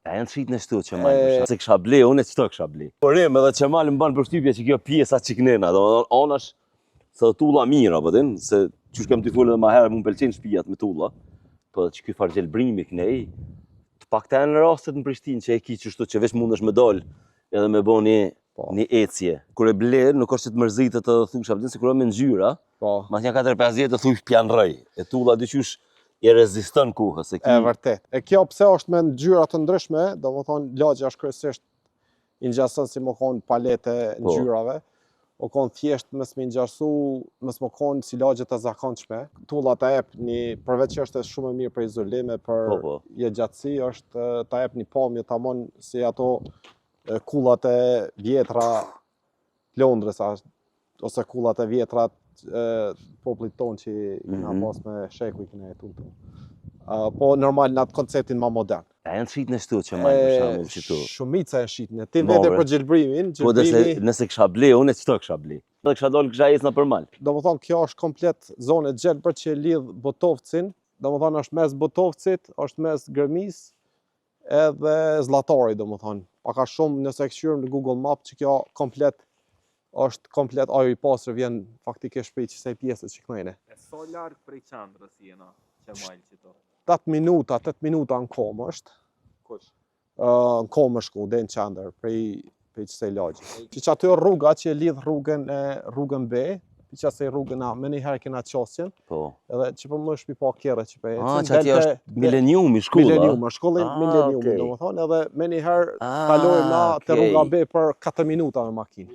E janë të shqit në shtu Qemal, se kësha ble, unë e qëto kësha ble. Por rrim edhe Qemal më banë përshtypje që kjo pjesa qiknena, do anash se tulla mira, pëtin, se qysh kem t'i full edhe ma herë mu m'pëlqen shtëpijat me tulla, po që ky farë gjelbrimi kënej, të pakta në rastet në Prishtinë që e ki qështu që veç mundesh me dal edhe me bo një ecje. Kur e ble, nuk është që të mërzitet të thusha, pëtin, se kur e me ngjyra, mas një 4-5 vjetë të thush pjan rëj, e tulla dyqysh i reziston kohës. E vërtet. E kjo pse është me ngjyra të ndryshme, do më thonë lagja është kryesisht i ngjason si më konë palete ngjyrave, o konë thjesht mës me ngjasu, mës më konë si lagje të zakonshme. Tulla ta jep një, përveç që është shumë e mirë për izolime, për jetëgjatësi, është ta jep një pamje tamam si ato kullat e vjetra Londrës, ose kullat e vjetra popullit tonë që nga pas me sheku i këne jetu të. Po normal në atë konceptin ma modern. E janë të shqit në shtu Qemal, për shamull që tu. Shumica e shqitnë. Ti vete për gjelbrimin. Po nëse kësha ble, unë e qëto kësha ble. Dhe kësha dollë kësha jesë në përmal. Do më thonë, kjo është komplet zonë e gjelbër që lidh Botovcin. Do më thonë, është mes Botovcit, është mes Gërmis, edhe Zlatari, do më thonë. Paka shumë nëse e këshyrëm në Google Map që kjo është komplet ajo i pasër vjen faktikisht prej qësaj pjesës që kënajne. E so larg prej qendrës jena Qemal qëto? 8 minuta në kom është. Kush? Në kom është ku, dhe në qendër, prej qësaj lagje. Që aty rruga që lidh rrugën B, që asaj rrugën A, me njëherë kena qasjen, edhe që për më shpi pa kjere që për ecin. Që atje është mileniumi, shkolla? Mileniumi, shkollin mileniumi, do më thonë, edhe me njëherë kalojmë na të rruga B për 4 minuta me makinë.